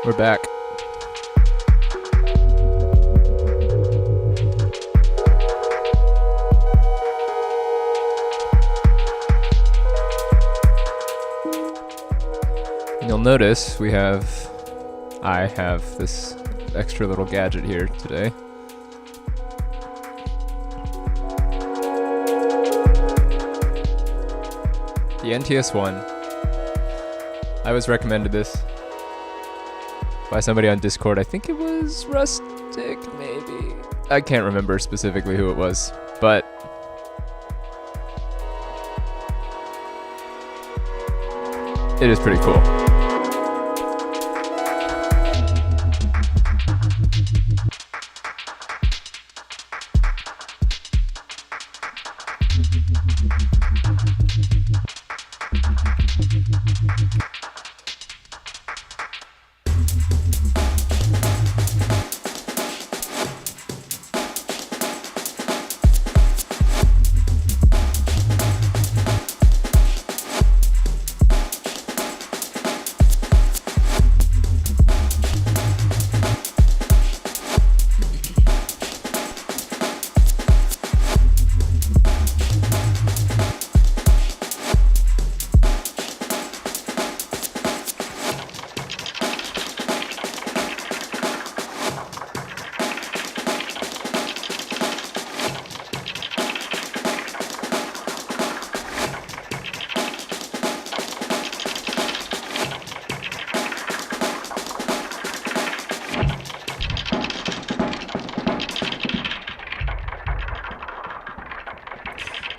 We're back. You'll notice I have this extra little gadget here today. The NTS1. I was recommended this by somebody on Discord. I think it was Rustic, maybe. I can't remember specifically who it was, but it is pretty cool.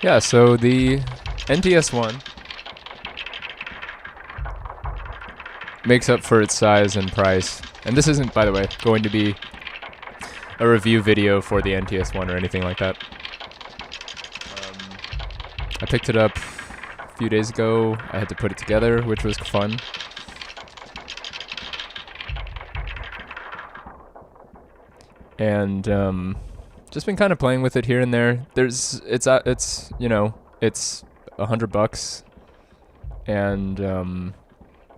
Yeah, so the NTS1 makes up for its size and price. And this isn't, by the way, going to be a review video for the NTS1 or anything like that. I picked it up a few days ago. I had to put it together, which was fun. And just been kind of playing with it here and there. It's $100, and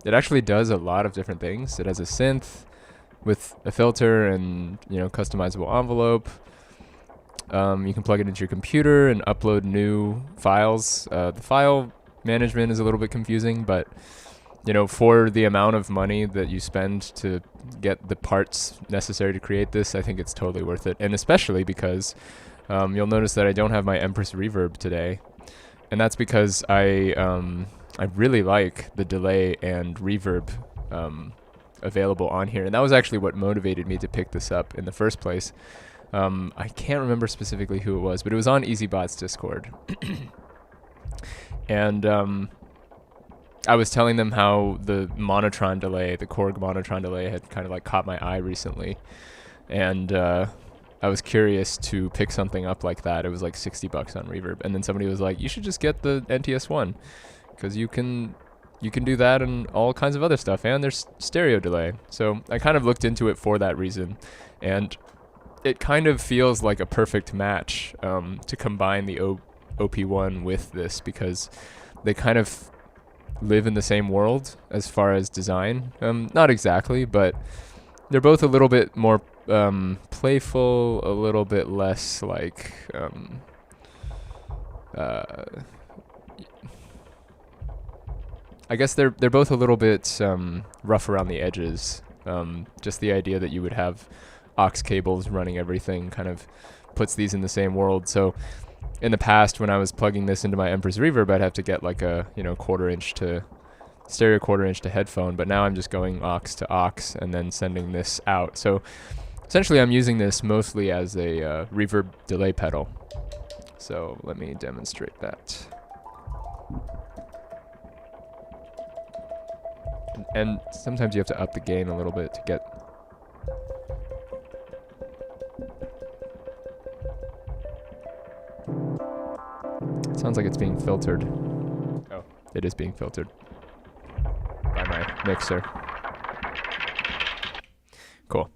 it actually does a lot of different things. It has a synth with a filter and customizable envelope. You can plug it into your computer and upload new files. The file management is a little bit confusing, but for the amount of money that you spend to get the parts necessary to create this, I think it's totally worth it. And especially because you'll notice that I don't have my Empress Reverb today. And that's because I really like the delay and reverb available on here. And that was actually what motivated me to pick this up in the first place. I can't remember specifically who it was, but it was on EasyBot's Discord. And I was telling them how the Monotron delay, the Korg Monotron delay, had kind of like caught my eye recently. And I was curious to pick something up like that. It was like $60 on Reverb. And then somebody was like, you should just get the NTS1, because you can do that and all kinds of other stuff. And there's stereo delay. So I kind of looked into it for that reason. And it kind of feels like a perfect match to combine the OP1 with this, because they kind of live in the same world as far as design. Not exactly, but they're both a little bit more playful, a little bit less like I guess they're both a little bit rough around the edges. Just the idea that you would have aux cables running everything kind of puts these in the same world. So in the past, when I was plugging this into my Empress Reverb, I'd have to get like a quarter-inch to headphone. But now I'm just going aux to aux and then sending this out. So essentially, I'm using this mostly as a reverb delay pedal. So let me demonstrate that. And sometimes you have to up the gain a little bit to get. It sounds like it's being filtered. Oh, it is being filtered by my mixer. Cool.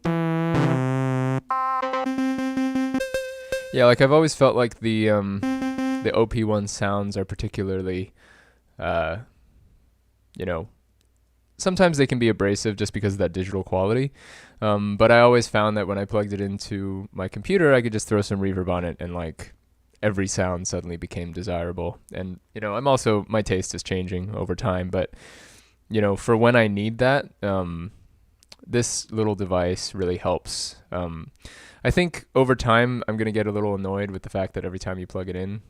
Yeah, like I've always felt like the OP1 sounds are particularly, sometimes they can be abrasive just because of that digital quality. But I always found that when I plugged it into my computer, I could just throw some reverb on it and like every sound suddenly became desirable. And, you know, my taste is changing over time, but, you know, for when I need that, this little device really helps. I think over time, I'm going to get a little annoyed with the fact that every time you plug it in,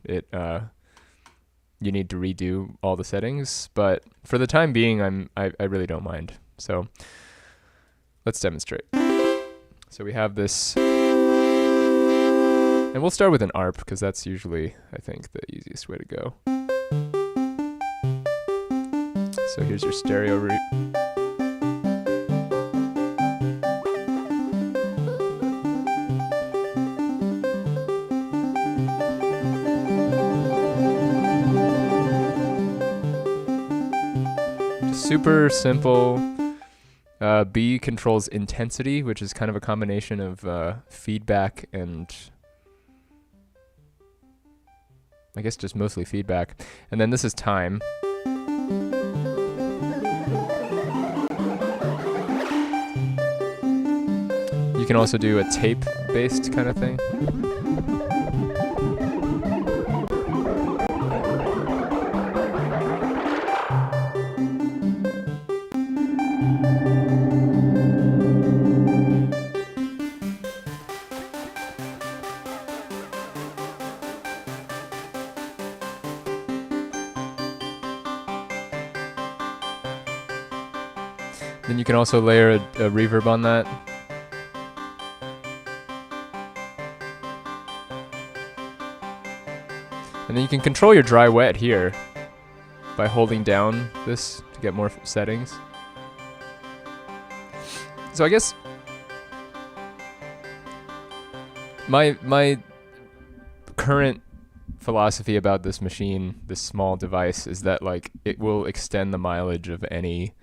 you need to redo all the settings. But for the time being, I really don't mind. So let's demonstrate. So we have this, and we'll start with an ARP because that's usually, I think, the easiest way to go. So here's your stereo super simple. B controls intensity, which is kind of a combination of feedback and I guess just mostly feedback. And then this is time. You can also do a tape-based kind of thing. Then you can also layer a reverb on that. And then you can control your dry wet here by holding down this to get more settings. So I guess my current philosophy about this machine, this small device, is that like it will extend the mileage of anything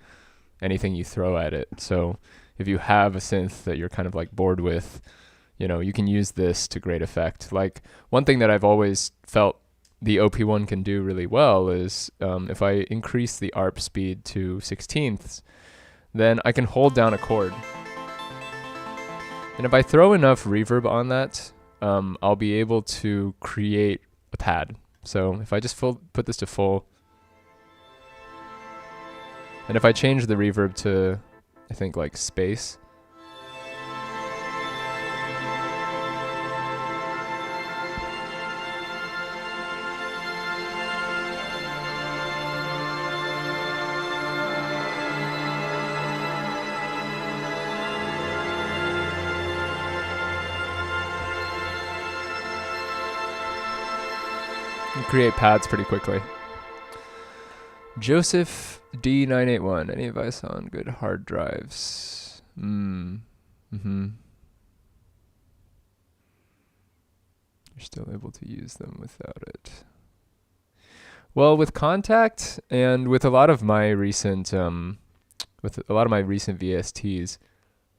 you throw at it. So if you have a synth that you're kind of like bored with, you know, you can use this to great effect. Like one thing that I've always felt the OP1 can do really well is if I increase the ARP speed to 16ths, then I can hold down a chord. And if I throw enough reverb on that, I'll be able to create a pad. So if I just put this to full, and if I change the reverb to, I think, like space, you create pads pretty quickly. Joseph D981, any advice on good hard drives? You're still able to use them without it. Well, with Contact and with a lot of my recent VSTs,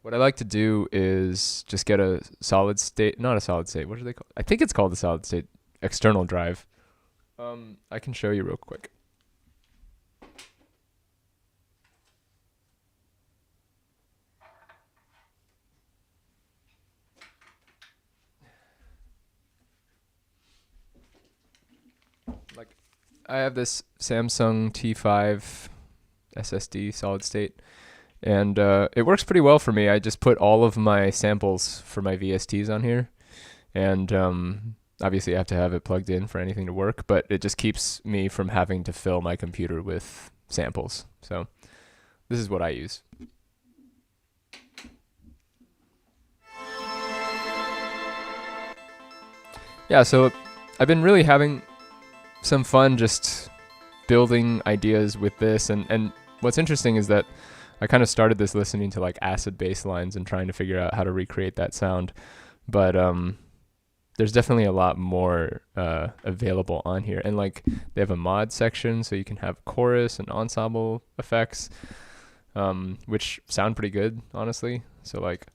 what I like to do is just get a solid state, not a solid state, what are they called? I think it's called a solid state external drive. I can show you real quick. Like, I have this Samsung T5 SSD solid state, and it works pretty well for me. I just put all of my samples for my VSTs on here, and obviously I have to have it plugged in for anything to work, but it just keeps me from having to fill my computer with samples. So this is what I use. Yeah, so I've been really having some fun just building ideas with this, and what's interesting is that I kind of started this listening to like acid bass lines and trying to figure out how to recreate that sound, but there's definitely a lot more available on here, and like they have a mod section so you can have chorus and ensemble effects, which sound pretty good, honestly. So like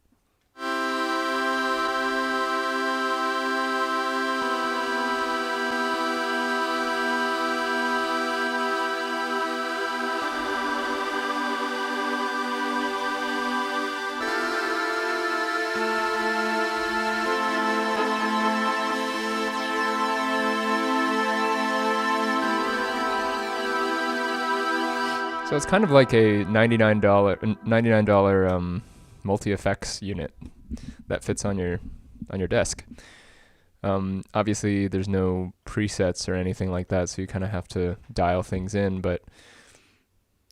So it's kind of like a $99 multi-effects unit that fits on your desk. Obviously, there's no presets or anything like that, so you kind of have to dial things in, but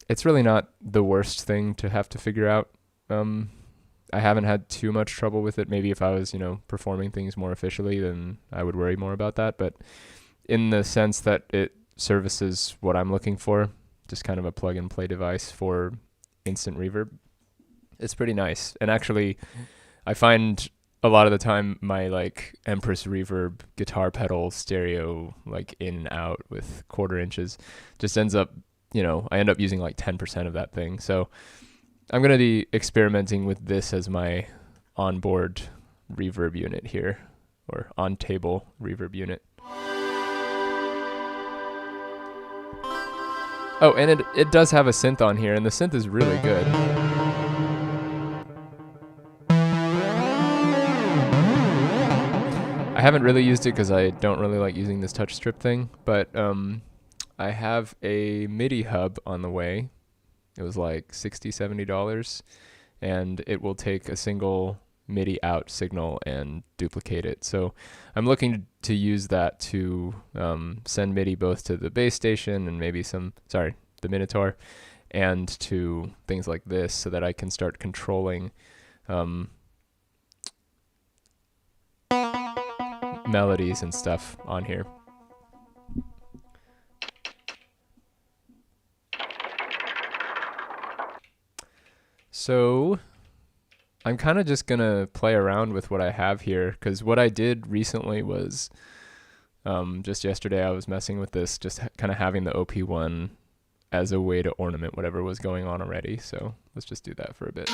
it's really not the worst thing to have to figure out. I haven't had too much trouble with it. Maybe if I was, performing things more officially, then I would worry more about that. But in the sense that it services what I'm looking for, just kind of a plug and play device for instant reverb, it's pretty nice. And actually, I find a lot of the time my like Empress Reverb guitar pedal stereo, like in and out with 1/4 inches, just ends up, I end up using like 10% of that thing. So I'm going to be experimenting with this as my onboard reverb unit here, or on table reverb unit. Oh, and it does have a synth on here, and the synth is really good. I haven't really used it because I don't really like using this touch strip thing, but I have a MIDI hub on the way. It was like $60, $70, and it will take a single MIDI out signal and duplicate it. So I'm looking to use that to send MIDI both to the bass station and maybe the Minotaur, and to things like this, so that I can start controlling melodies and stuff on here. So I'm kind of just going to play around with what I have here, because what I did recently was just yesterday I was messing with this, just kind of having the OP1 as a way to ornament whatever was going on already. So let's just do that for a bit.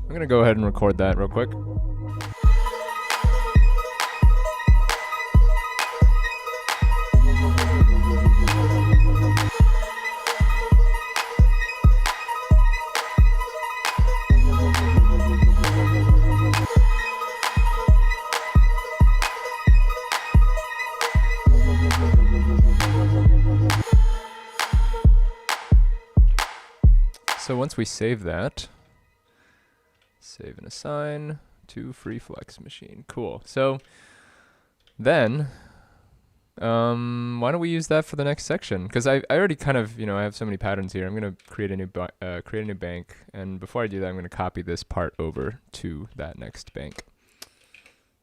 I'm gonna go ahead and record that real quick. So once we save that, save and assign to free flex machine. Cool. So then, why don't we use that for the next section? Because I already kind of, I have so many patterns here. I'm gonna create a new bank, and before I do that, I'm gonna copy this part over to that next bank.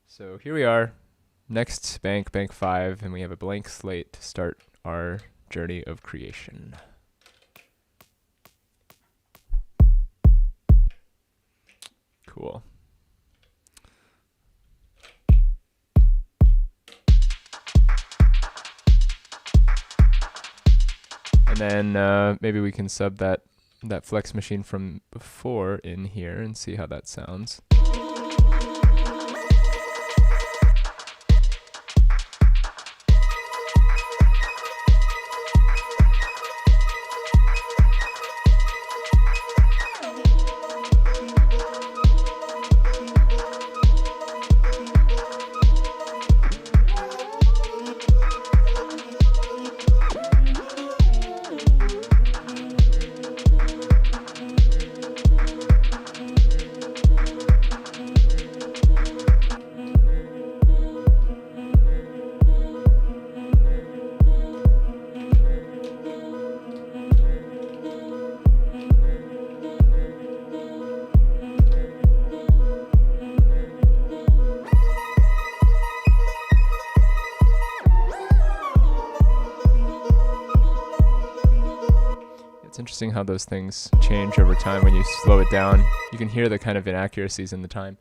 So here we are, next bank, bank 5, and we have a blank slate to start our journey of creation. Cool. And then maybe we can sub that flex machine from before in here and see how that sounds. It's interesting how those things change over time when you slow it down. You can hear the kind of inaccuracies in the time.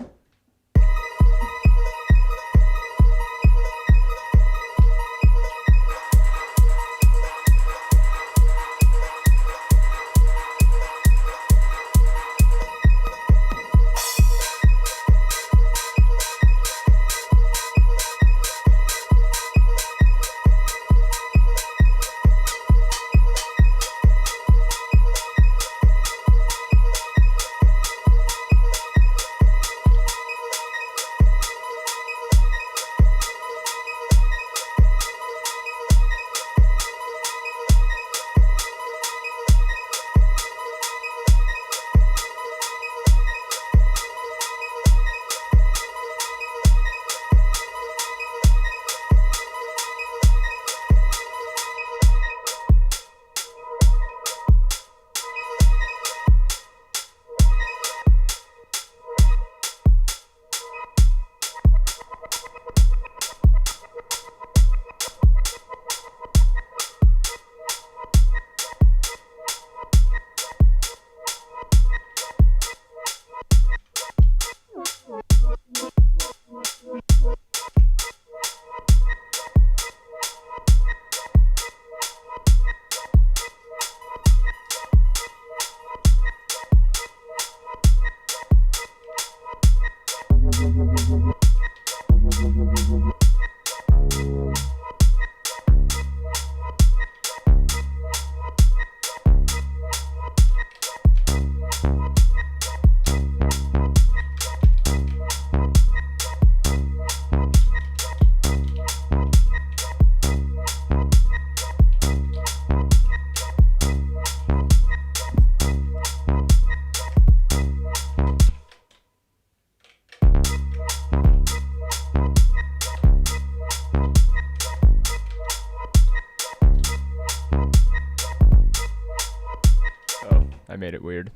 I made it weird.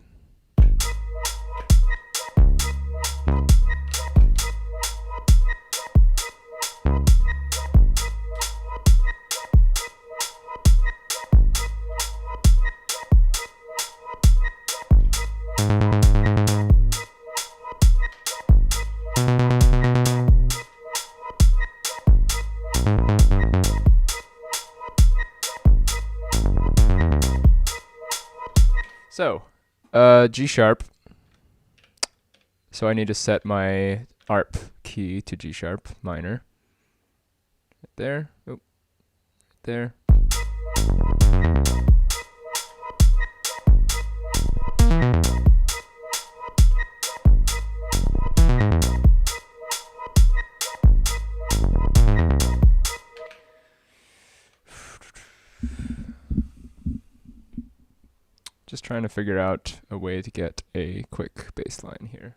So, G sharp. So I need to set my ARP key to G sharp minor. Right there. Oh, right there. Just trying to figure out a way to get a quick bass line here.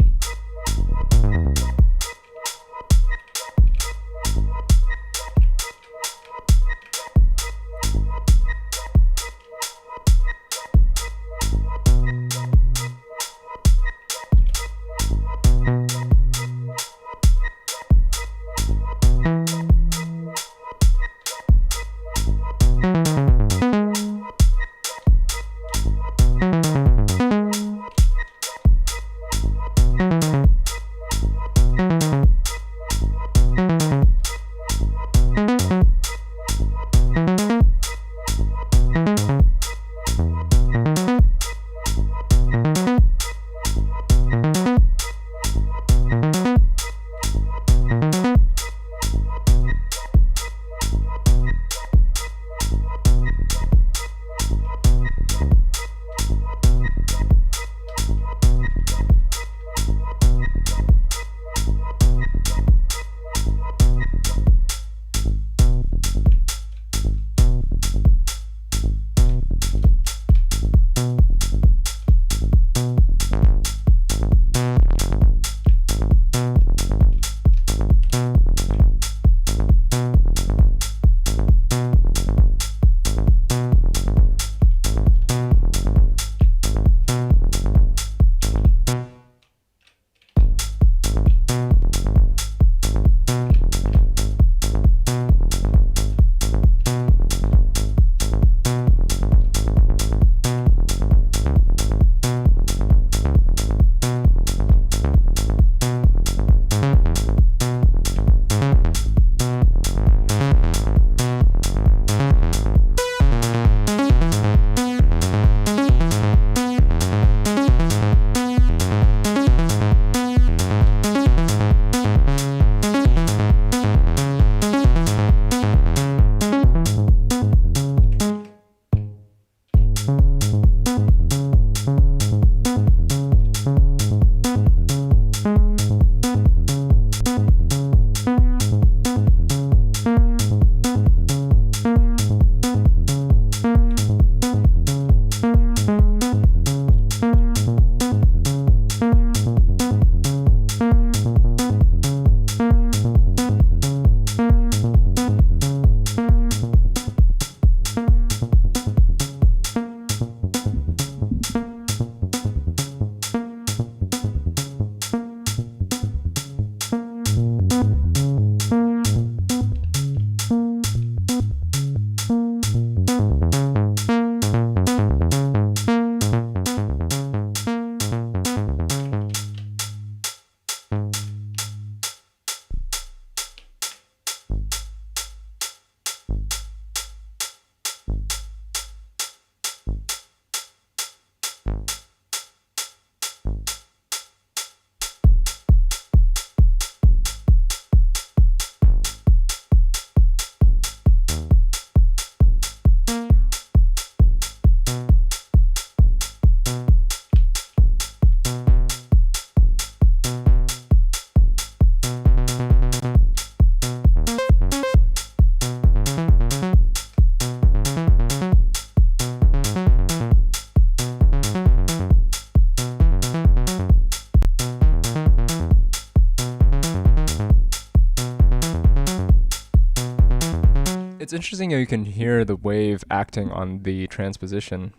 It's interesting how you can hear the wave acting on the transposition.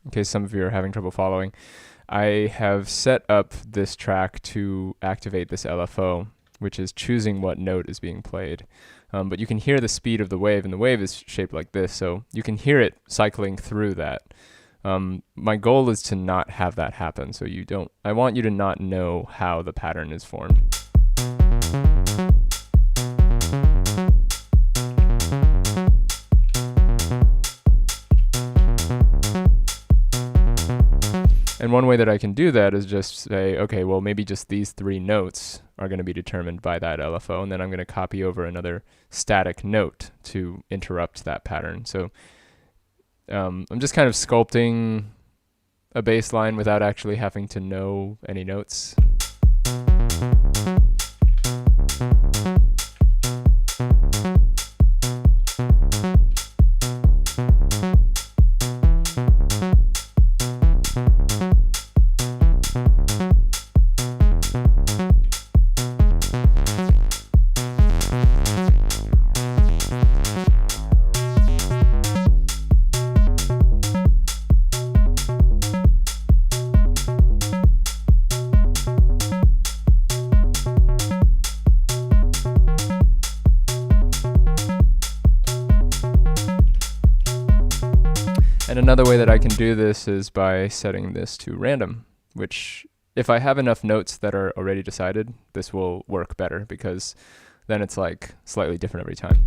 in case some of you are having trouble following, I have set up this track to activate this LFO, which is choosing what note is being played. But you can hear the speed of the wave, and the wave is shaped like this, so you can hear it cycling through that. My goal is to not have that happen, so I want you to not know how the pattern is formed. And one way that I can do that is just say, okay, well, maybe just these 3 notes are going to be determined by that LFO, and then I'm going to copy over another static note to interrupt that pattern. So I'm just kind of sculpting a bass line without actually having to know any notes. And another way that I can do this is by setting this to random, which if I have enough notes that are already decided, this will work better because then it's like slightly different every time.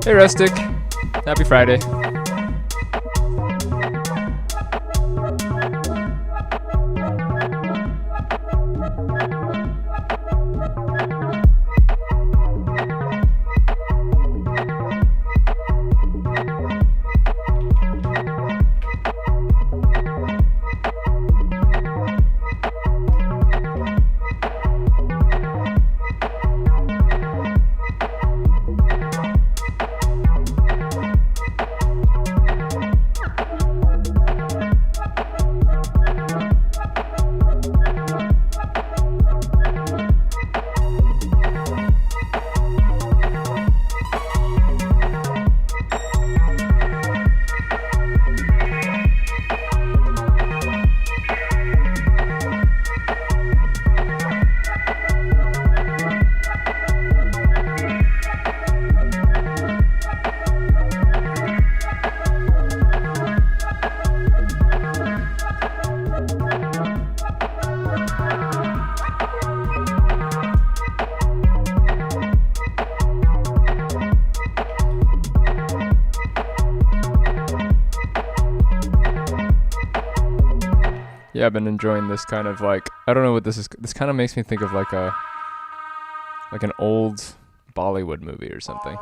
Hey, Rustic. Happy Friday. Yeah, I've been enjoying this kind of like, I don't know what this is. This kind of makes me think of like an old Bollywood movie or something.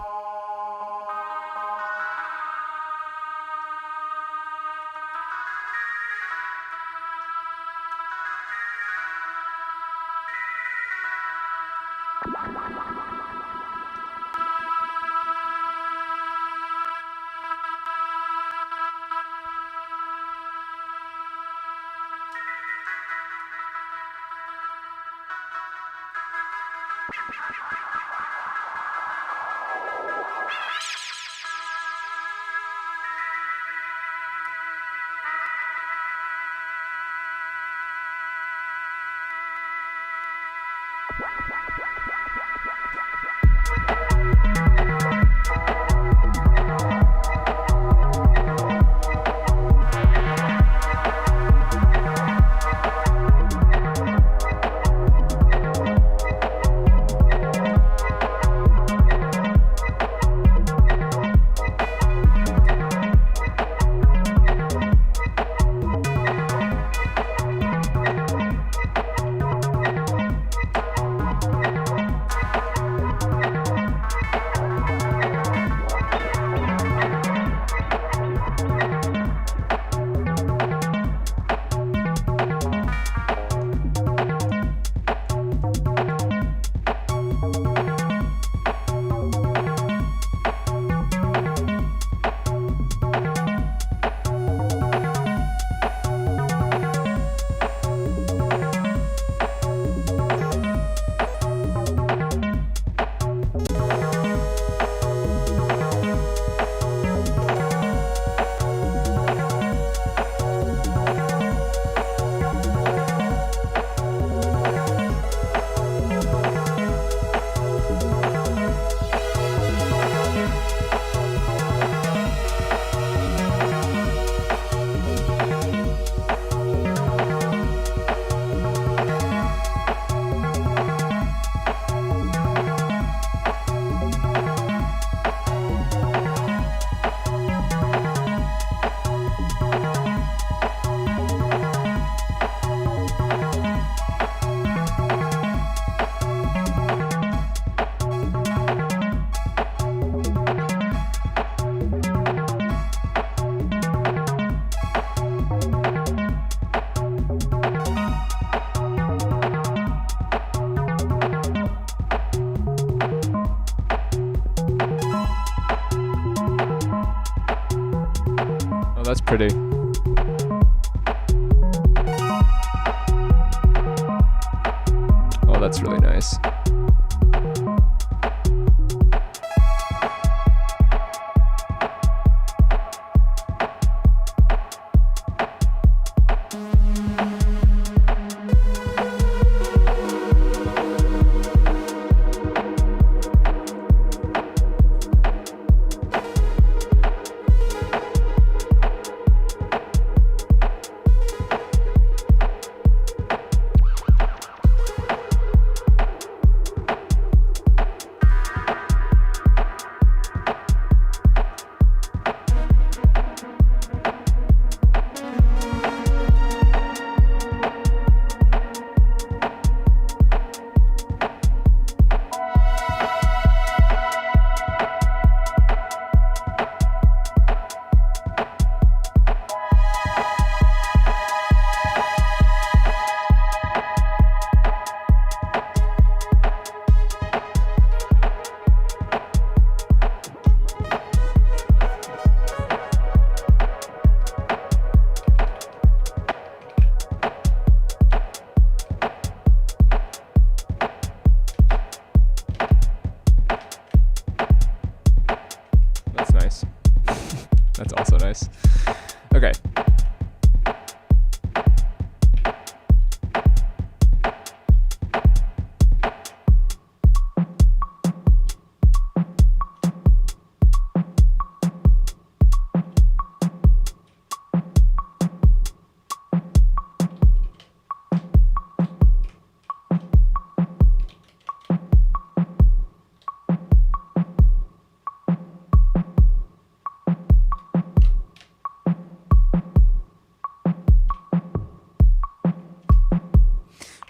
That's pretty. Oh, that's really nice.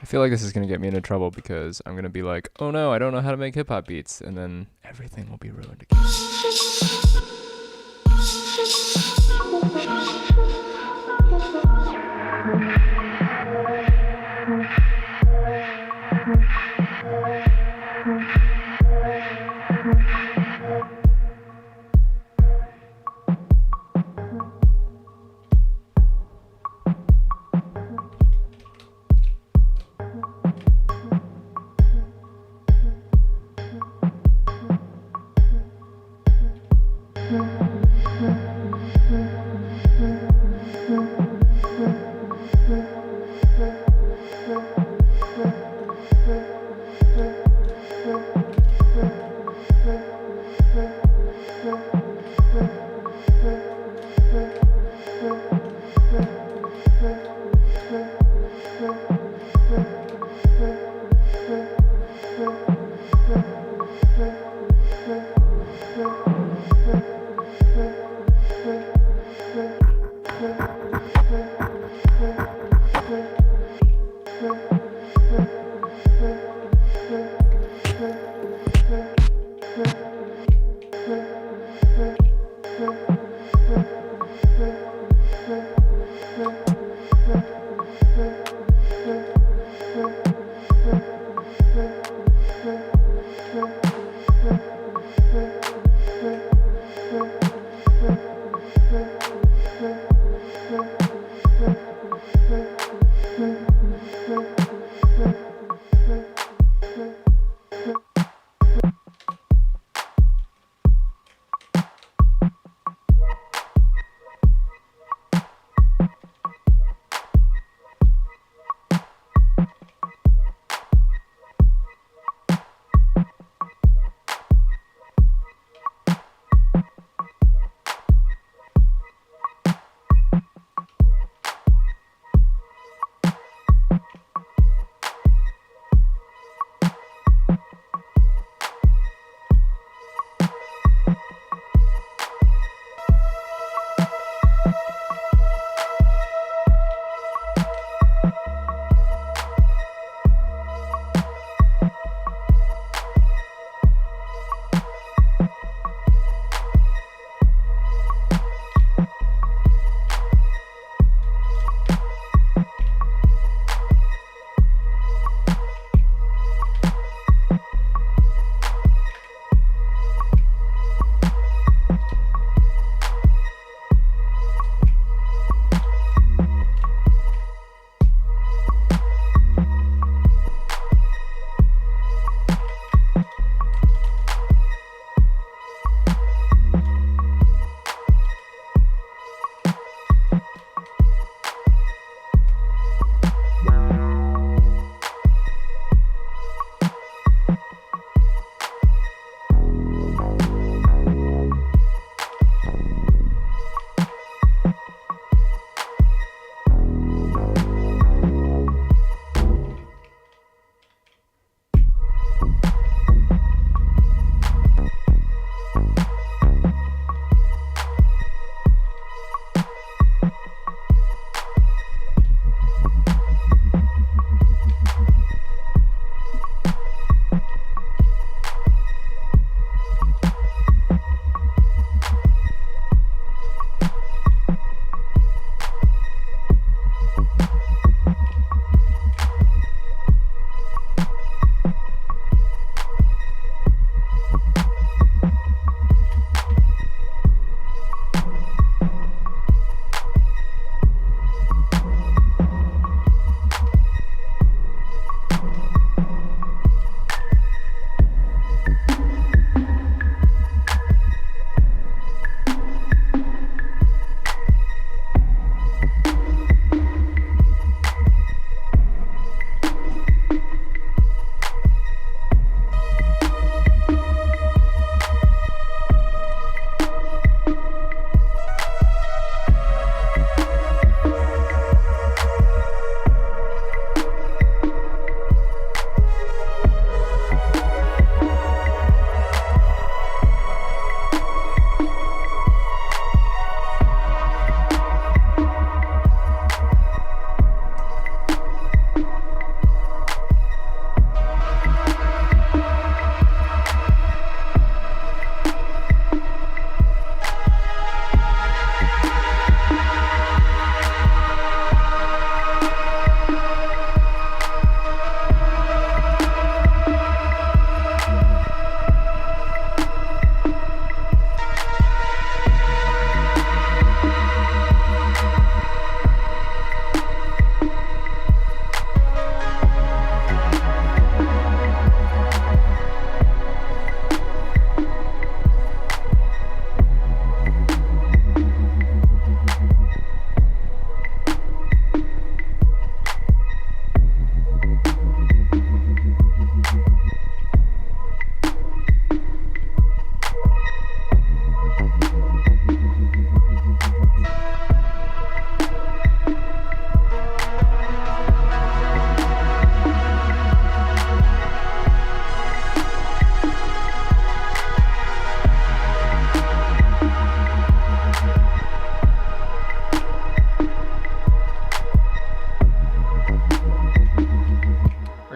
feel like this is gonna get me into trouble because I'm gonna be like, oh no, I don't know how to make hip hop beats, and then everything will be ruined again.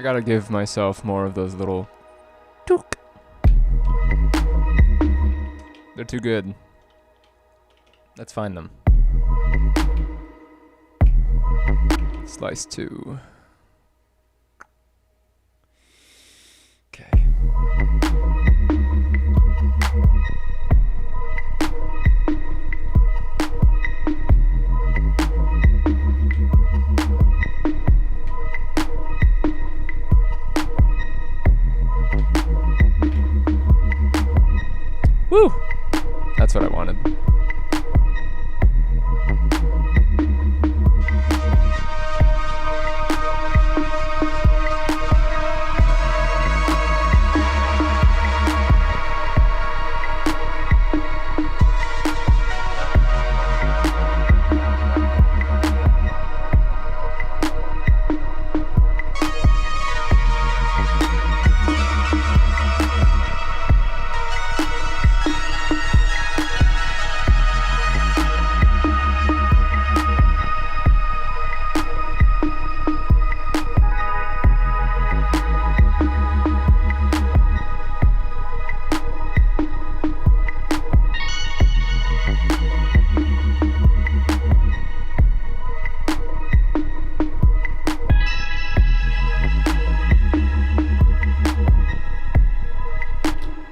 gotta give myself more of those little took. They're too good. Let's find them. Slice 2. Okay. Woo! That's what I wanted.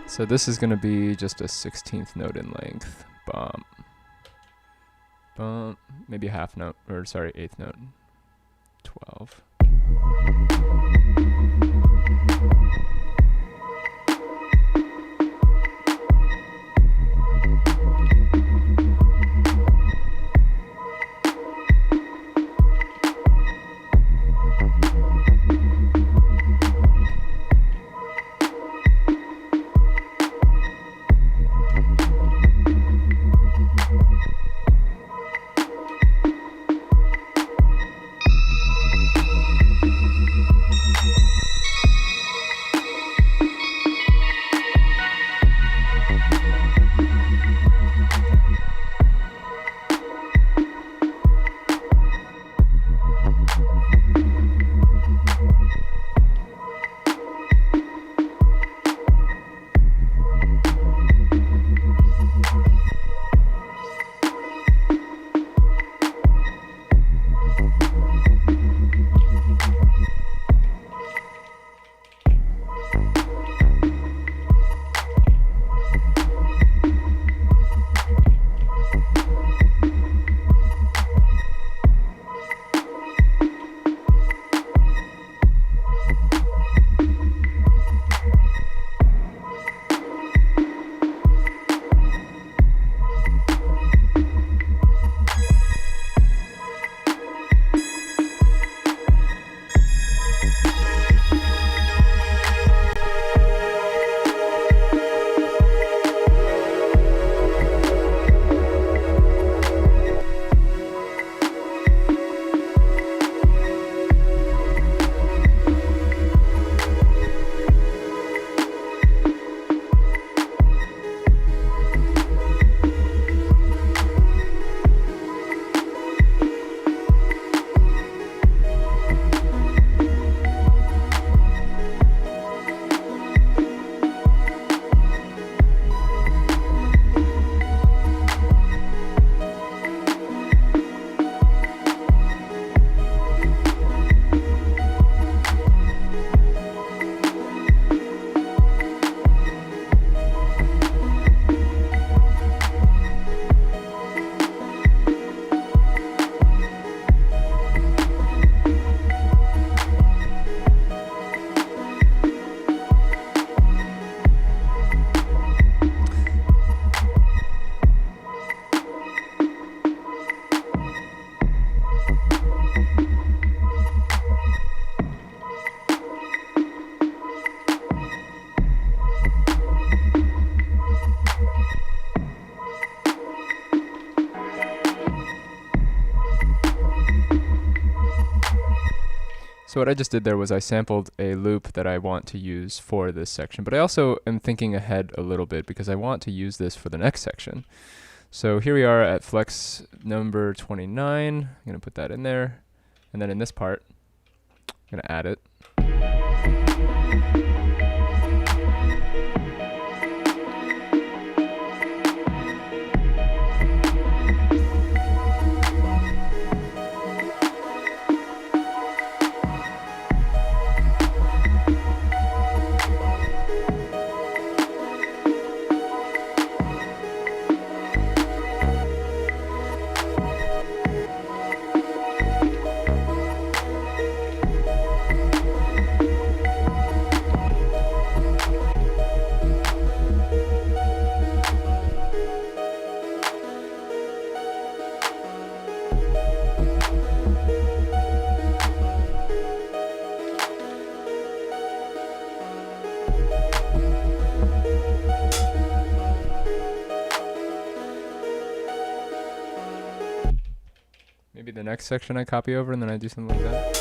So this is going to be just a 16th note in length. Bump. Bump. Maybe a half note, or sorry, 8th note. 12. So what I just did there was I sampled a loop that I want to use for this section, but I also am thinking ahead a little bit because I want to use this for the next section. So here we are at flex number 29. I'm going to put that in there. And then in this part, I'm going to add it. Maybe the next section I copy over and then I do something like that.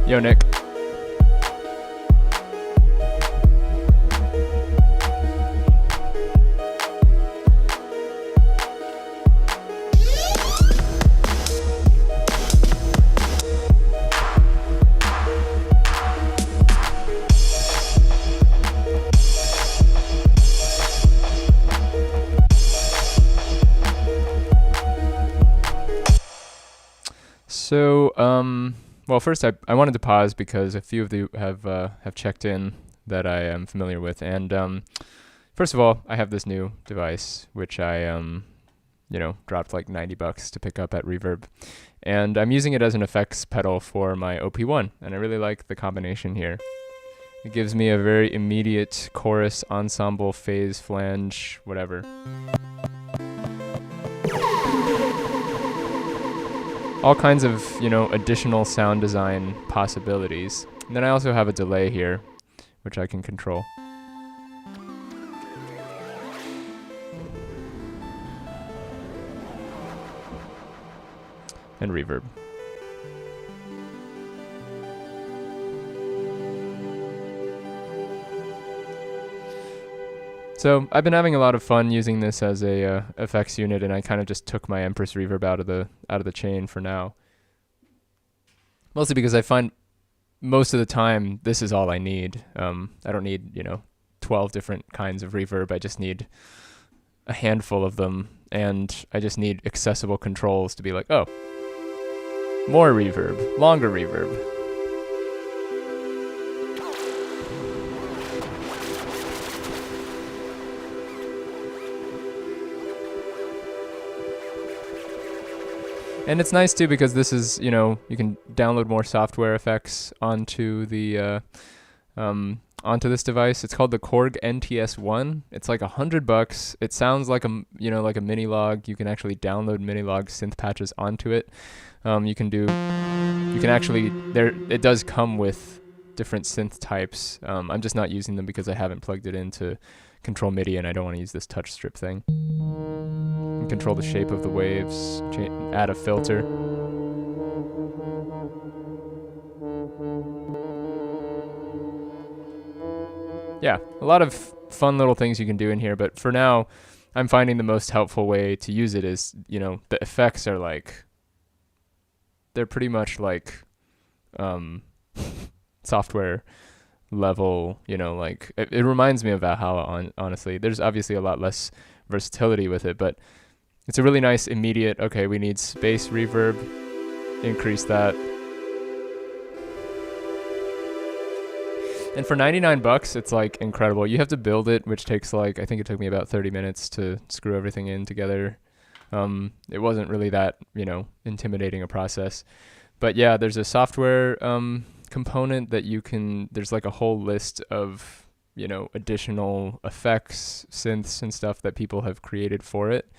Yo, Nick. So, well, first I wanted to pause because a few of you have checked in that I am familiar with, and first of all, I have this new device which I dropped like $90 to pick up at Reverb, and I'm using it as an effects pedal for my OP1, and I really like the combination here. It gives me a very immediate chorus, ensemble, phase, flange, whatever. All kinds of, additional sound design possibilities. And then I also have a delay here, which I can control. And reverb. So I've been having a lot of fun using this as a effects unit, and I kind of just took my Empress reverb out of the chain for now. Mostly because I find most of the time this is all I need. I don't need 12 different kinds of reverb. I just need a handful of them, and I just need accessible controls to be like, oh, more reverb, longer reverb. And it's nice too because this is, you can download more software effects onto the onto this device. It's called the Korg NTS1. It's like $100. It sounds like a like a mini log. You can actually download mini log synth patches onto it. It does come with different synth types. I'm just not using them because I haven't plugged it into Control MIDI, and I don't want to use this touch strip thing. Control the shape of the waves, add a filter. Yeah, a lot of fun little things you can do in here, but for now, I'm finding the most helpful way to use it is, the effects are like, they're pretty much like software level, it reminds me of Valhalla, honestly. There's obviously a lot less versatility with it, but it's a really nice immediate, okay, we need space reverb, increase that. And for $99, it's like incredible. You have to build it, which takes I think it took me about 30 minutes to screw everything in together. It wasn't really that, intimidating a process. But yeah, there's a software component that there's like a whole list of, additional effects, synths and stuff that people have created for it.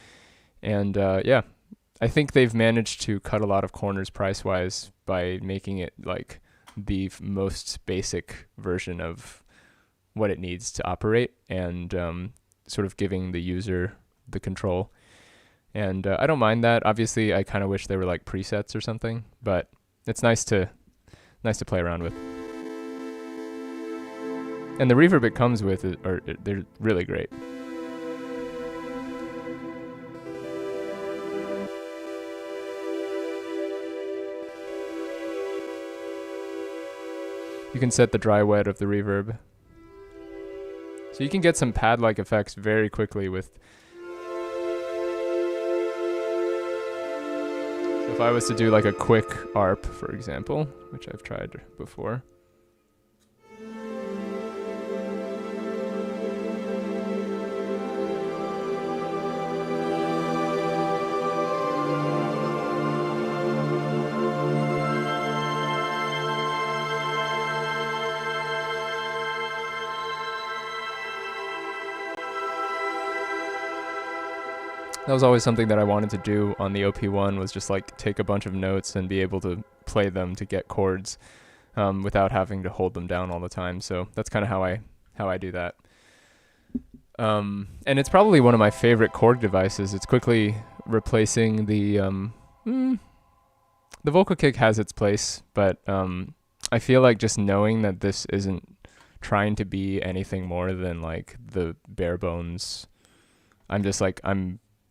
And yeah, I think they've managed to cut a lot of corners price-wise by making it like the most basic version of what it needs to operate, and sort of giving the user the control. And I don't mind that. Obviously, I kind of wish they were like presets or something, but it's nice to play around with. And the reverb it comes with, they're really great. You can set the dry wet of the reverb. So you can get some pad-like effects very quickly with... So if I was to do like a quick ARP, for example, which I've tried before. That was always something that I wanted to do on the OP1, was just like take a bunch of notes and be able to play them to get chords without having to hold them down all the time. So that's kind of how I do that. And it's probably one of my favorite Korg devices. It's quickly replacing the vocal kick has its place, but I feel like just knowing that this isn't trying to be anything more than like the bare bones,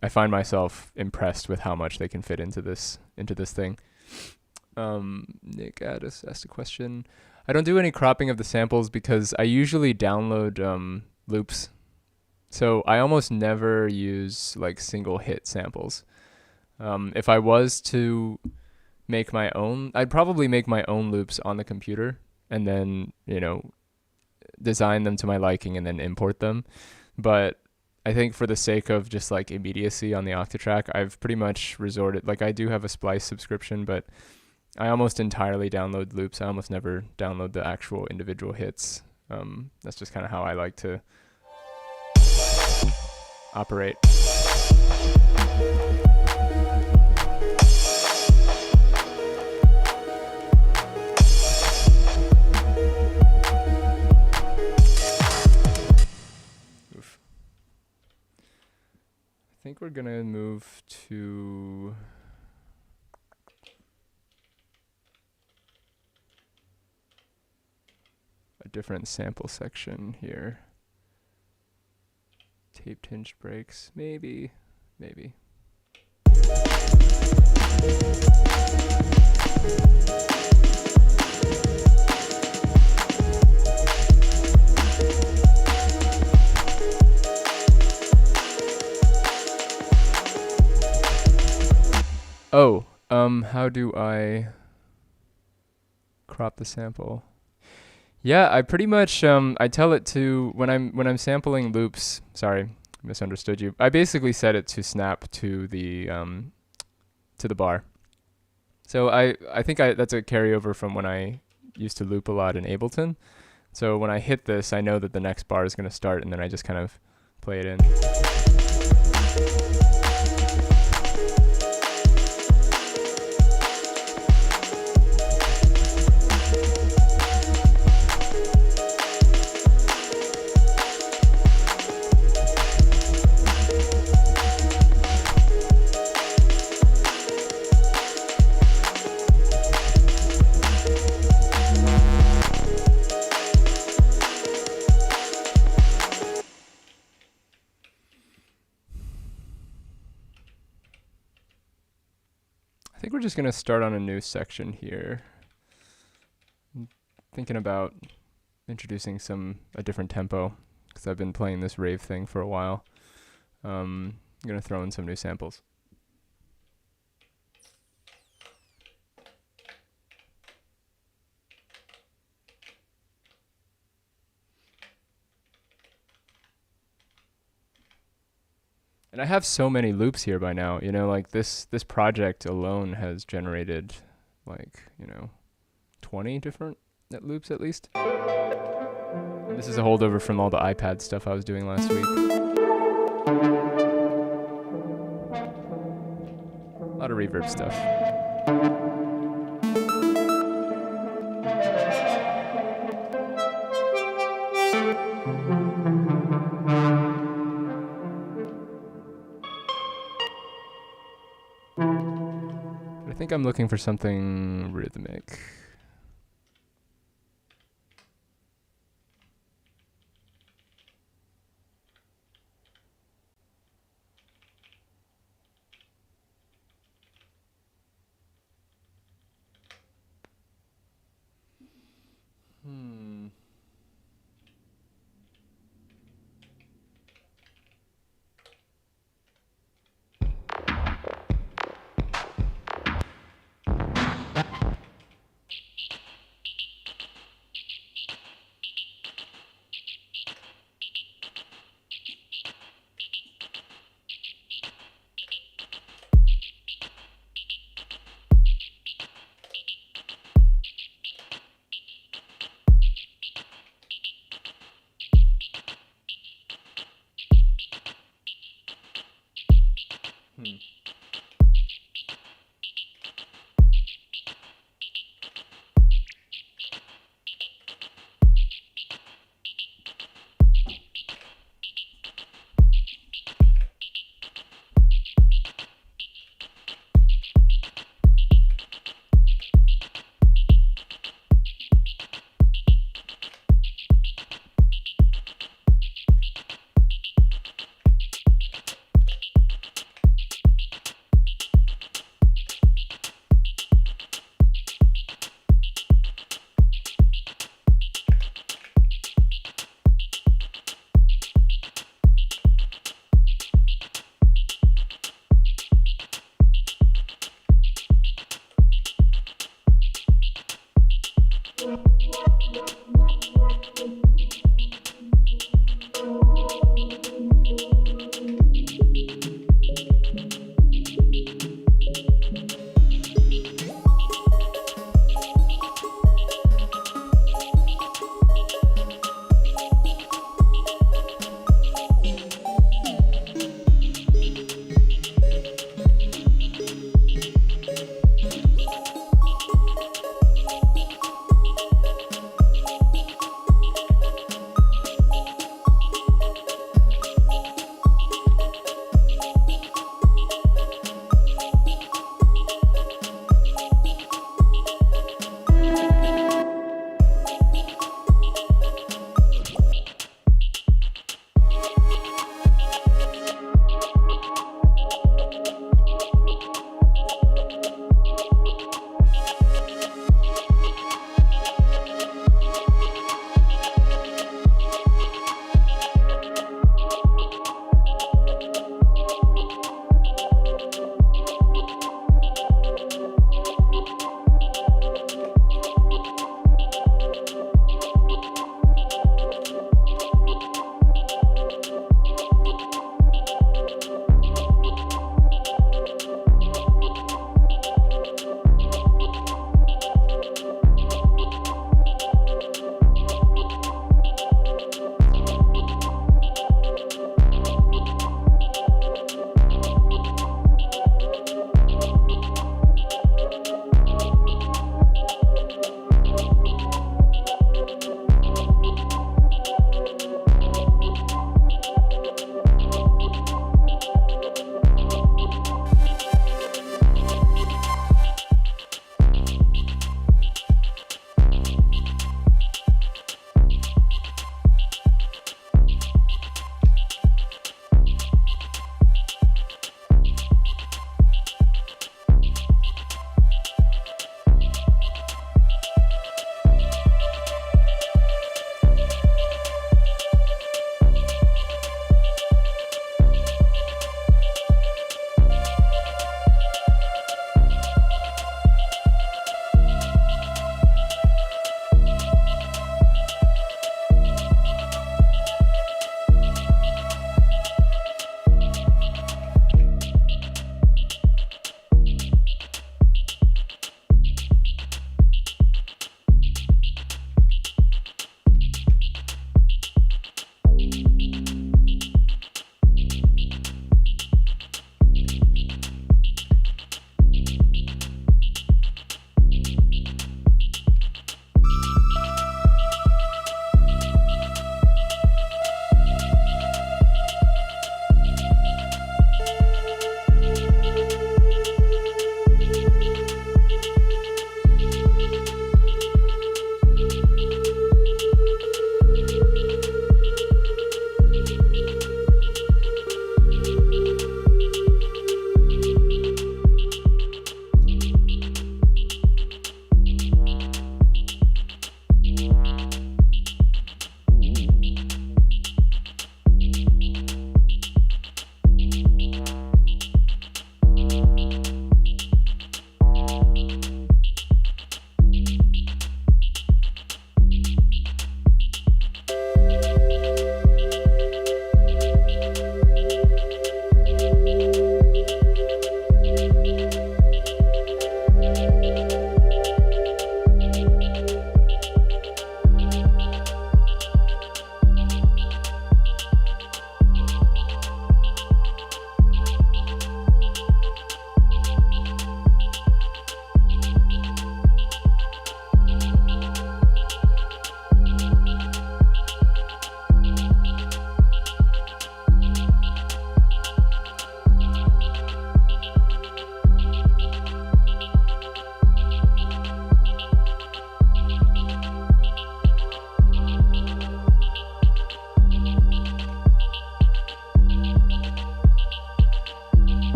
I find myself impressed with how much they can fit into this thing. Nick Addis asked a question. I don't do any cropping of the samples because I usually download loops. So I almost never use like single hit samples. If I was to make my own, I'd probably make my own loops on the computer and then, design them to my liking and then import them. But I think for the sake of just like immediacy on the Octatrack, I've pretty much resorted, like I do have a Splice subscription, but I almost entirely download loops. I almost never download the actual individual hits. That's just kind of how I like to operate. I think we're gonna move to a different sample section here. Taped hinge breaks, maybe. Oh, how do I crop the sample? Yeah, I pretty much I tell it to when I'm sampling loops. Sorry, misunderstood you. I basically set it to snap to the bar. So I think that's a carryover from when I used to loop a lot in Ableton. So when I hit this, I know that the next bar is going to start, and then I just kind of play it in. I think we're just going to start on a new section here. I'm thinking about introducing a different tempo, because I've been playing this rave thing for a while. I'm going to throw in some new samples. And I have so many loops here by now, like this project alone has generated like, 20 different loops at least. This is a holdover from all the iPad stuff I was doing last week. reverb stuff. But I think I'm looking for something rhythmic.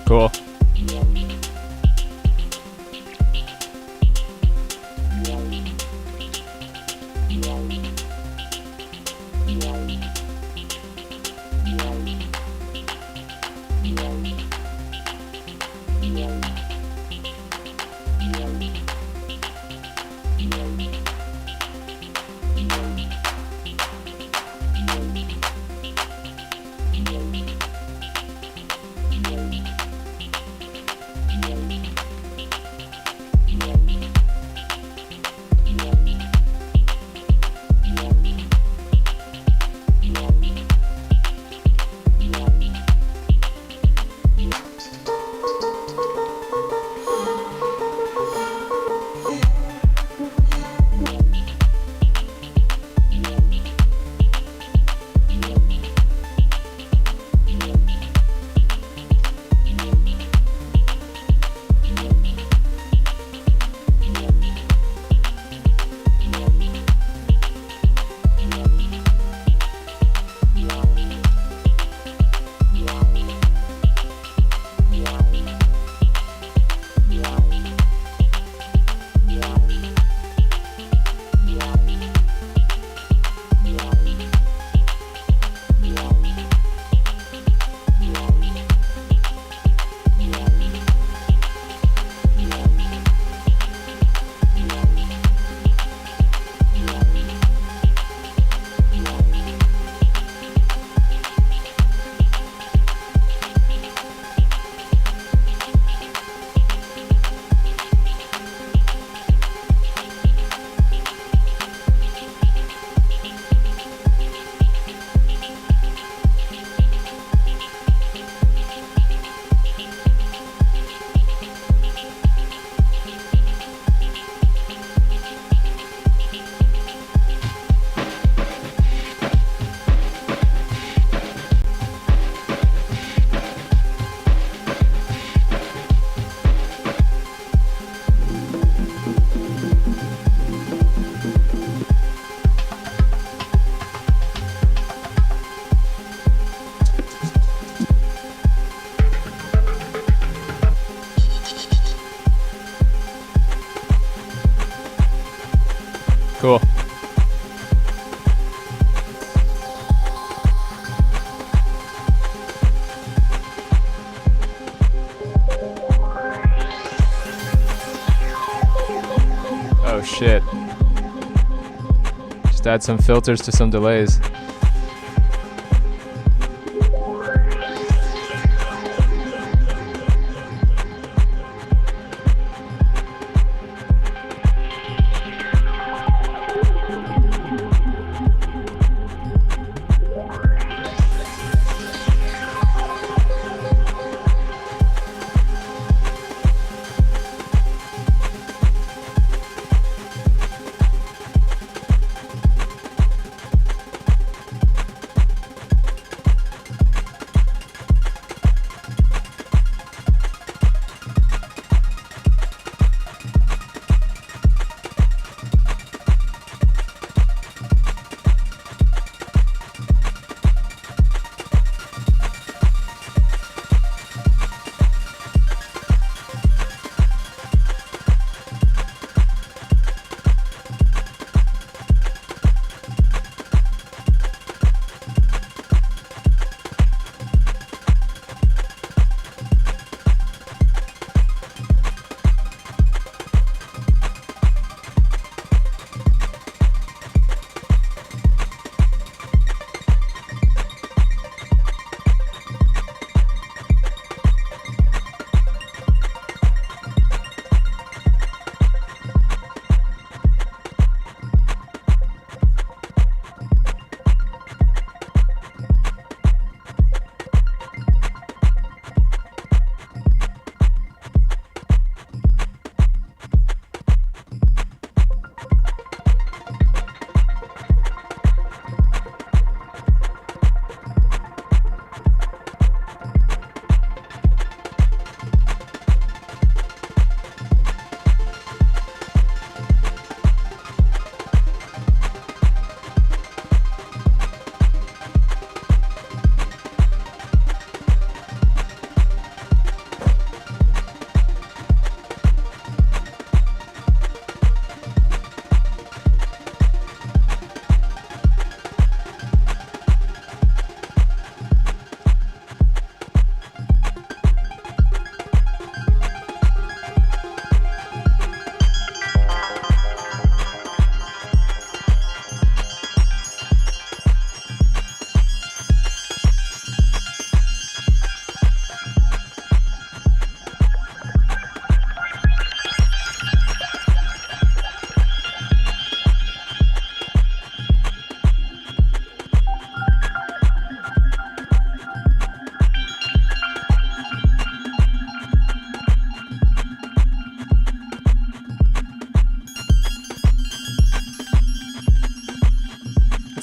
Cool. Cool. Oh shit. Just add some filters to some delays.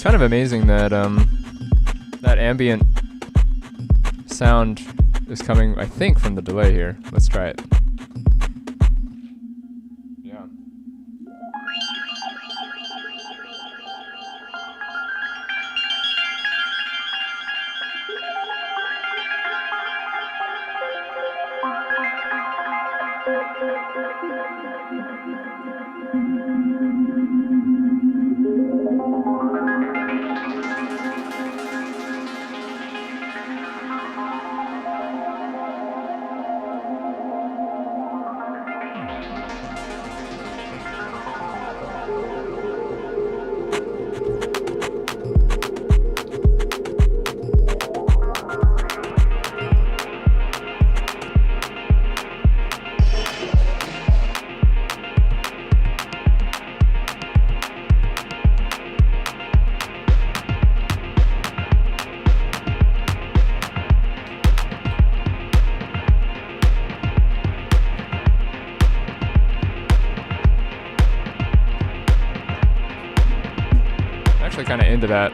kind of amazing that that ambient sound is coming, I think, from the delay here. Let's try it. Yeah. Actually kind of into that.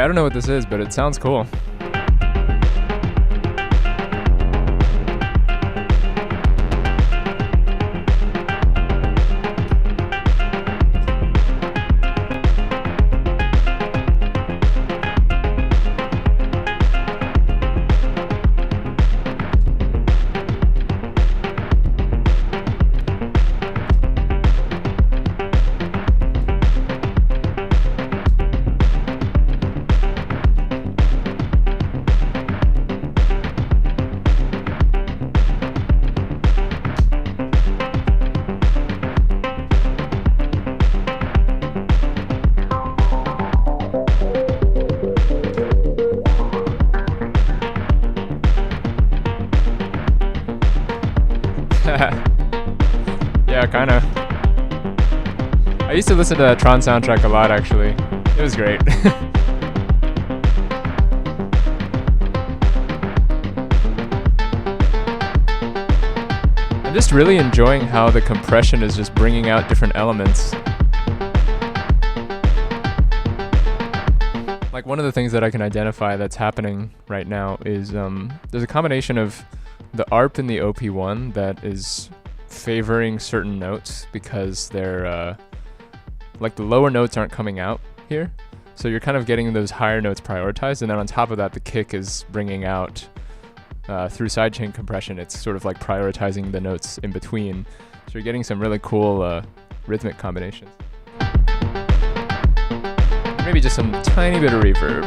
I don't know what this is, but it sounds cool. Yeah, kinda. I used to listen to that Tron soundtrack a lot, actually. It was great. I'm just really enjoying how the compression is just bringing out different elements. Like, one of the things that I can identify that's happening right now is there's a combination of the ARP in the OP1 that is favoring certain notes because they're like the lower notes aren't coming out here, so you're kind of getting those higher notes prioritized, and then on top of that the kick is bringing out through sidechain compression, it's sort of like prioritizing the notes in between, so you're getting some really cool rhythmic combinations. Maybe just some tiny bit of reverb.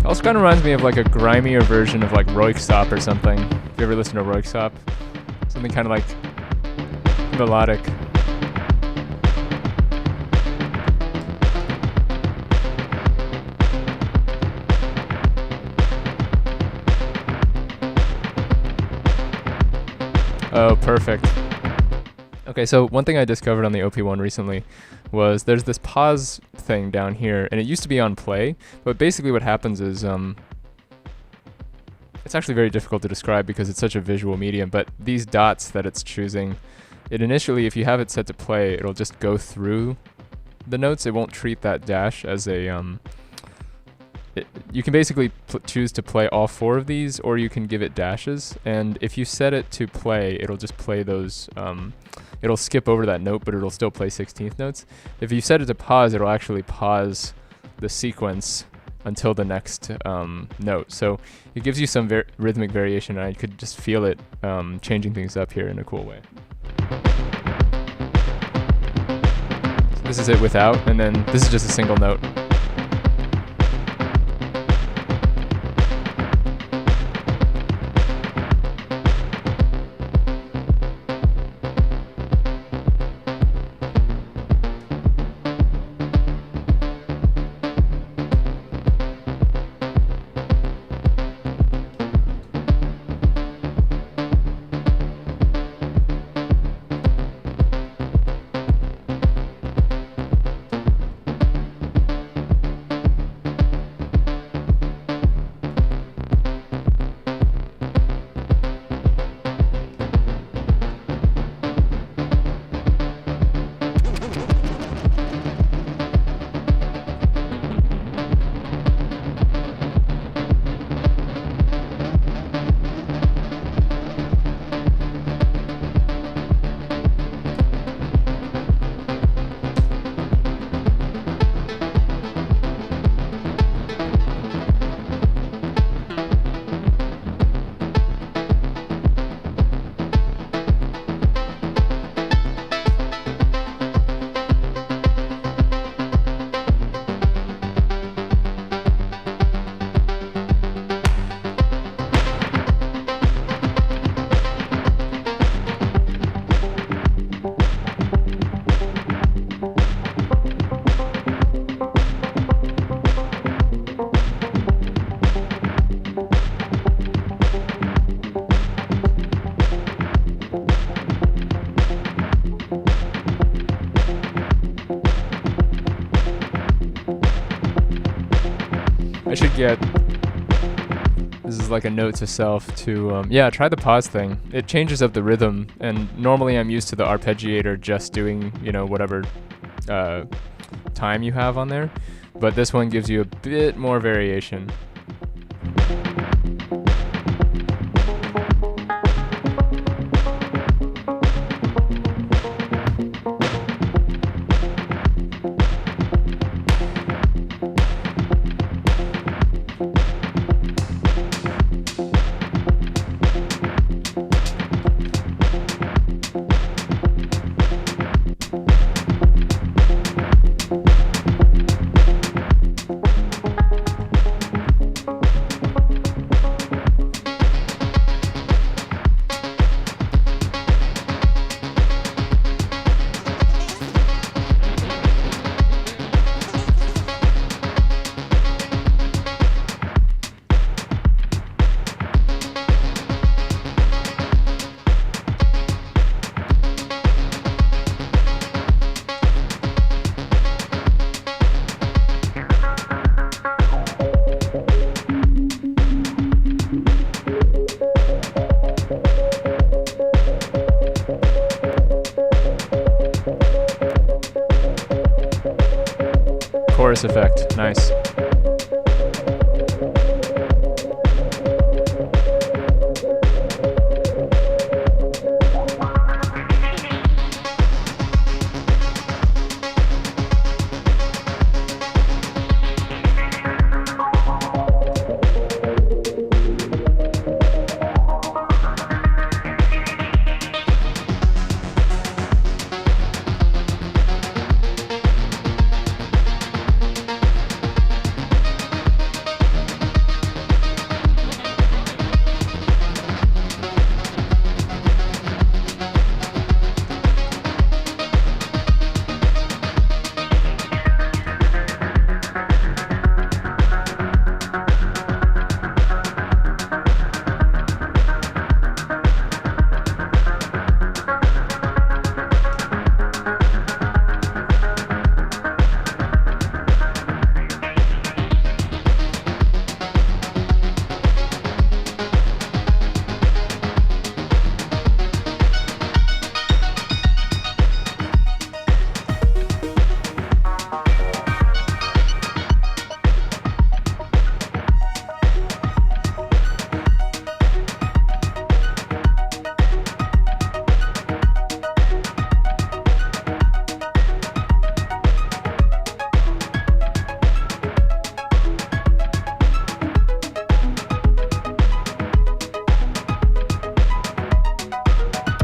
Also kind of reminds me of like a grimier version of like Roykstop or something. If you ever listen to Roykstop, something kind of like melodic. Oh, perfect. Okay, so one thing I discovered on the OP1 recently was there's this pause thing down here, and it used to be on play, but basically what happens is, it's actually very difficult to describe because it's such a visual medium, but these dots that it's choosing, it initially, if you have it set to play, it'll just go through the notes. It won't treat that dash as a, you can basically choose to play all four of these, or you can give it dashes, and if you set it to play, it'll just play those, it'll skip over that note, but it'll still play 16th notes. If you set it to pause, it'll actually pause the sequence until the next note. So it gives you some rhythmic variation, and I could just feel it changing things up here in a cool way. So this is it without, and then this is just a single note. I should get. This is like a note to self to, yeah, try the pause thing. It changes up the rhythm, and normally I'm used to the arpeggiator just doing, whatever time you have on there. But this one gives you a bit more variation. Chorus effect, nice.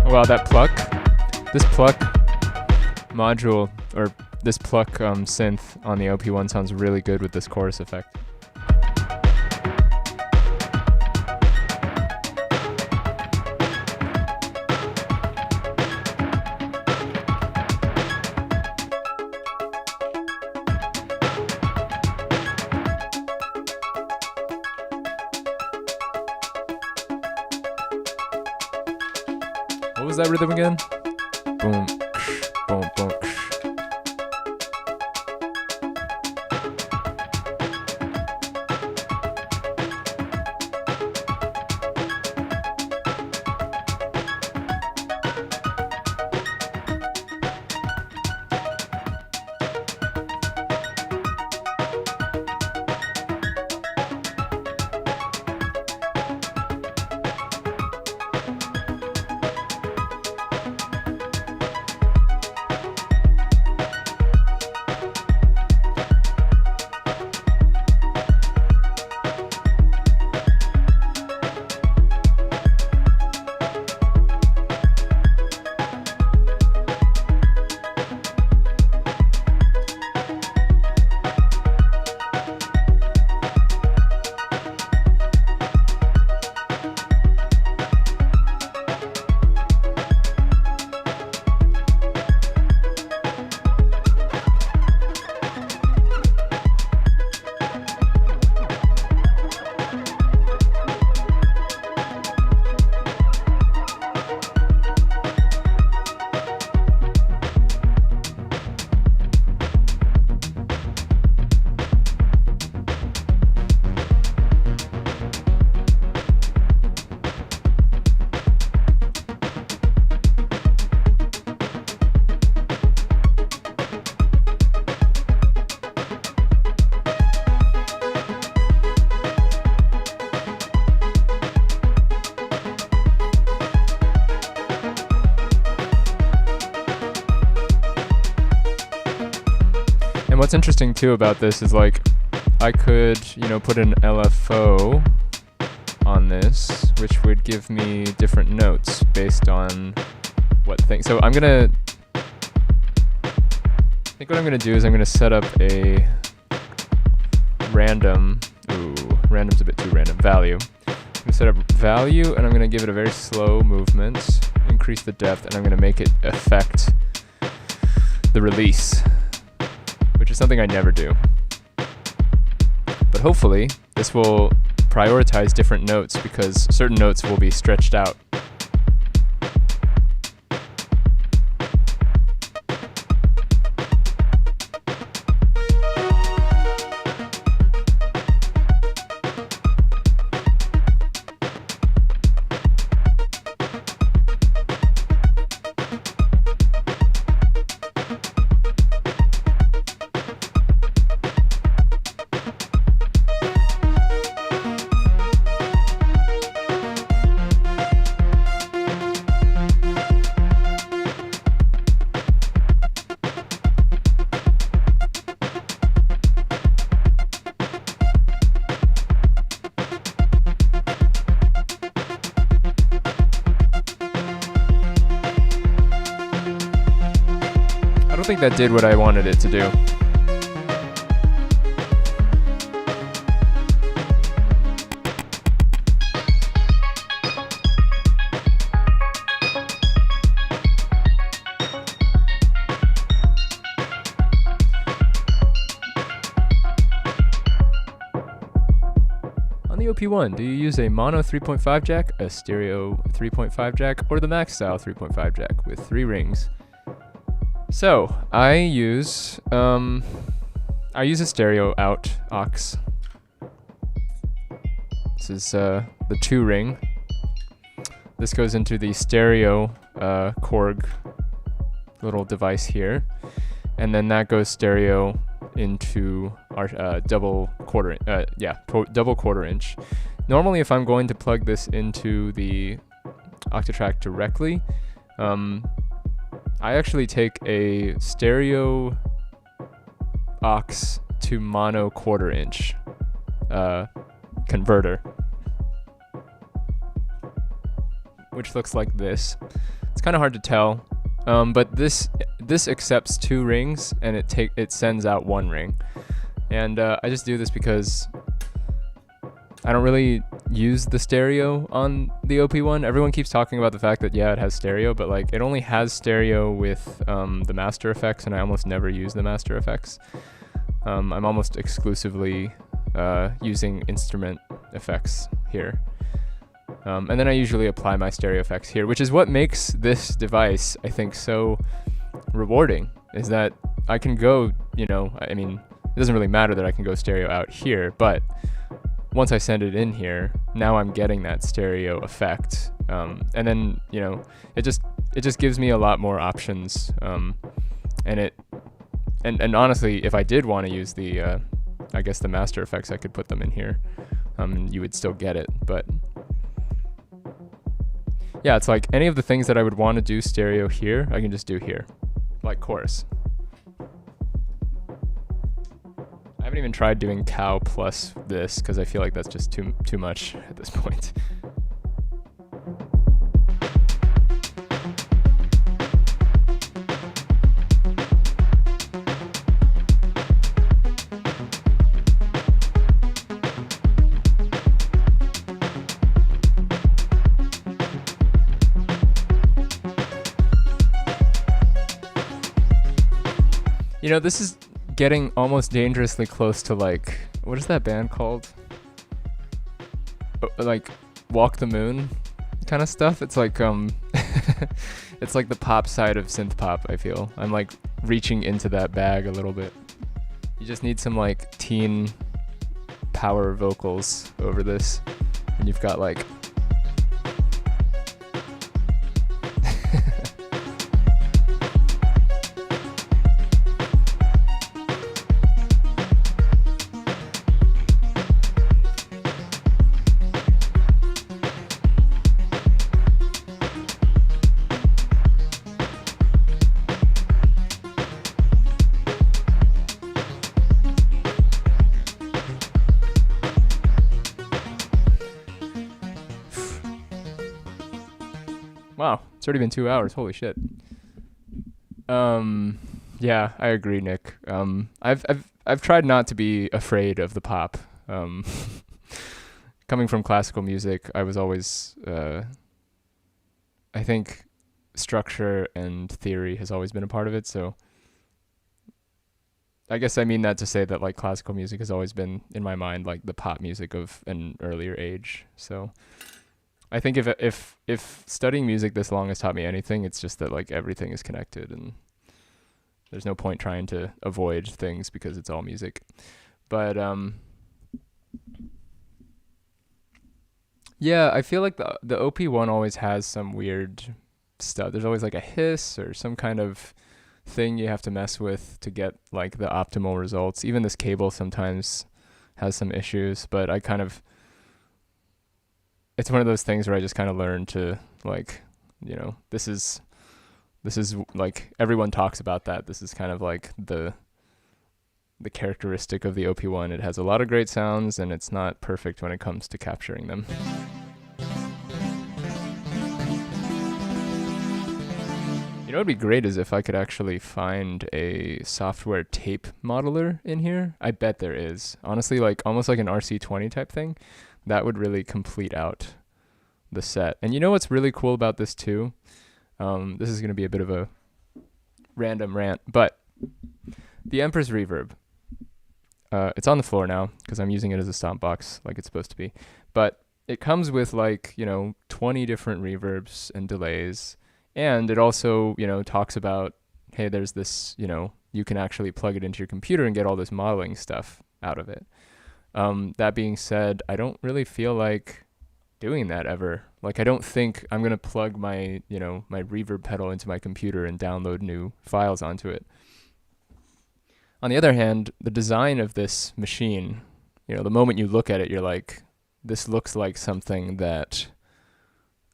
Wow, that pluck. This pluck module, or this pluck synth on the OP1 sounds really good with this chorus effect. What was that rhythm again? Boom, boom, boom. And what's interesting too about this is like I could, put an LFO on this, which would give me different notes based on what thing. So I think what I'm gonna do is I'm gonna set up a random, random's a bit too random, value. I'm gonna set up value and I'm gonna give it a very slow movement, increase the depth, and I'm gonna make it affect the release, which is something I never do. But hopefully this will prioritize different notes because certain notes will be stretched out. I don't think that did what I wanted it to do. On the OP1, do you use a mono 3.5 jack, a stereo 3.5 jack, or the max style 3.5 jack with 3 rings? So I use a stereo out aux. This is the 2 ring. This goes into the stereo Korg little device here, and then that goes stereo into our double quarter inch. Normally, if I'm going to plug this into the Octatrack directly, I actually take a stereo aux to mono quarter inch converter, which looks like this. It's kind of hard to tell, but this accepts 2 rings and it sends out 1 ring. And I just do this because I don't really use the stereo on the OP1. Everyone keeps talking about the fact that, yeah, it has stereo, but like it only has stereo with the master effects, and I almost never use the master effects. I'm almost exclusively using instrument effects here. And then I usually apply my stereo effects here, which is what makes this device, I think, so rewarding, is that I can go, I mean, it doesn't really matter that I can go stereo out here, but once I send it in here, now I'm getting that stereo effect, and then it just gives me a lot more options, and honestly, if I did want to use the I guess the master effects, I could put them in here, and you would still get it. But yeah, it's like any of the things that I would want to do stereo here, I can just do here, like chorus. I haven't even tried doing cow plus this because I feel like that's just too much at this point. This is getting almost dangerously close to, like, what is that band called? Like Walk the Moon kind of stuff. It's like it's like the pop side of synth pop, I feel. I'm like reaching into that bag a little bit. You just need some like teen power vocals over this, and you've got like It's already been 2 hours. Holy shit. Yeah, I agree, Nick. I've tried not to be afraid of the pop. Um, coming from classical music, I was always, I think, structure and theory has always been a part of it. So I guess I mean that to say that like classical music has always been in my mind like the pop music of an earlier age. So I think if studying music this long has taught me anything, it's just that like everything is connected and there's no point trying to avoid things because it's all music. But yeah, I feel like the OP1 always has some weird stuff. There's always like a hiss or some kind of thing you have to mess with to get like the optimal results. Even this cable sometimes has some issues, but I kind of, it's one of those things where I just kind of learn to like, you know, this is like everyone talks about that. This is kind of like the characteristic of the OP1. It has a lot of great sounds and it's not perfect when it comes to capturing them. You know what would be great is if I could actually find a software tape modeler in here. I bet there is. Honestly, like almost like an RC20 type thing. That would really complete out the set. And you know what's really cool about this too? This is going to be a bit of a random rant, but the Empress Reverb, it's on the floor now because I'm using it as a stomp box like it's supposed to be. But it comes with like, 20 different reverbs and delays. And it also, talks about, hey, there's this, you can actually plug it into your computer and get all this modeling stuff out of it. That being said, I don't really feel like doing that ever. Like, I don't think I'm going to plug my, my reverb pedal into my computer and download new files onto it. On the other hand, the design of this machine, the moment you look at it, you're like, this looks like something that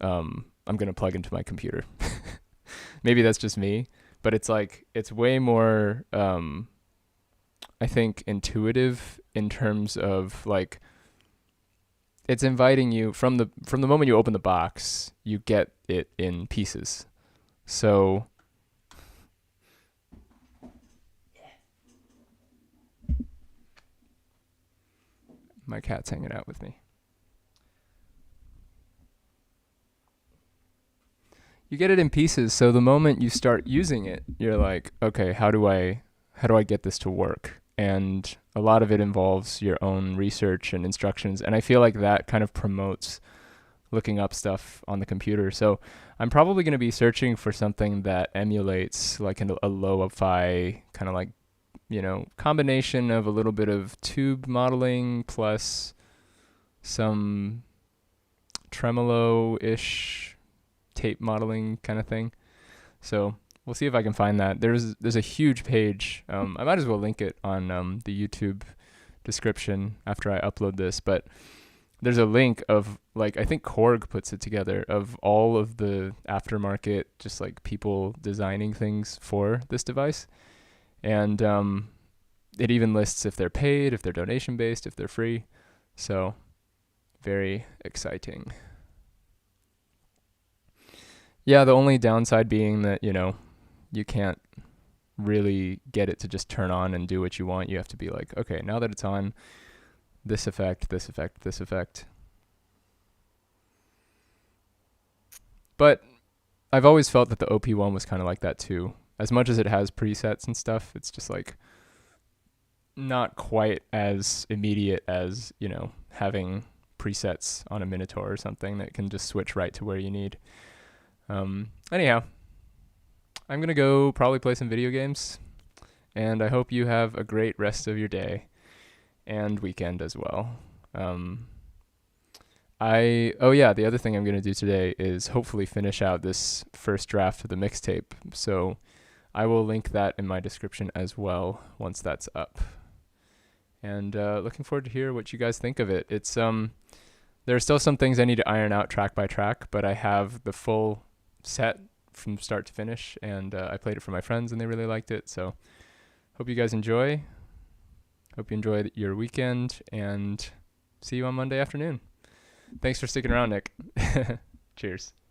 I'm going to plug into my computer. Maybe that's just me, but it's like, it's way more, I think, intuitive in terms of like, it's inviting you from the moment you open the box, you get it in pieces. So my cat's hanging out with me. You get it in pieces, so the moment you start using it, you're like, okay, how do I get this to work? And a lot of it involves your own research and instructions, and I feel like that kind of promotes looking up stuff on the computer. So I'm probably going to be searching for something that emulates like a lo-fi kind of like, combination of a little bit of tube modeling plus some tremolo-ish tape modeling kind of thing. So we'll see if I can find that. There's a huge page. I might as well link it on the YouTube description after I upload this, but there's a link of like, I think Korg puts it together, of all of the aftermarket, just like people designing things for this device. And it even lists if they're paid, if they're donation based, if they're free. So very exciting. Yeah, the only downside being that, you can't really get it to just turn on and do what you want. You have to be like, okay, now that it's on, this effect, this effect, this effect. But I've always felt that the OP1 was kind of like that too. As much as it has presets and stuff, it's just like not quite as immediate as, having presets on a Minotaur or something that can just switch right to where you need. Anyhow, I'm going to go probably play some video games, and I hope you have a great rest of your day and weekend as well. The other thing I'm going to do today is hopefully finish out this first draft of the mixtape. So I will link that in my description as well once that's up. And looking forward to hear what you guys think of it. It's there are still some things I need to iron out track by track, but I have the full set from start to finish, and I played it for my friends and they really liked it. So hope you guys enjoy. Hope you enjoy your weekend, and see you on Monday afternoon. Thanks for sticking around, Nick. Cheers.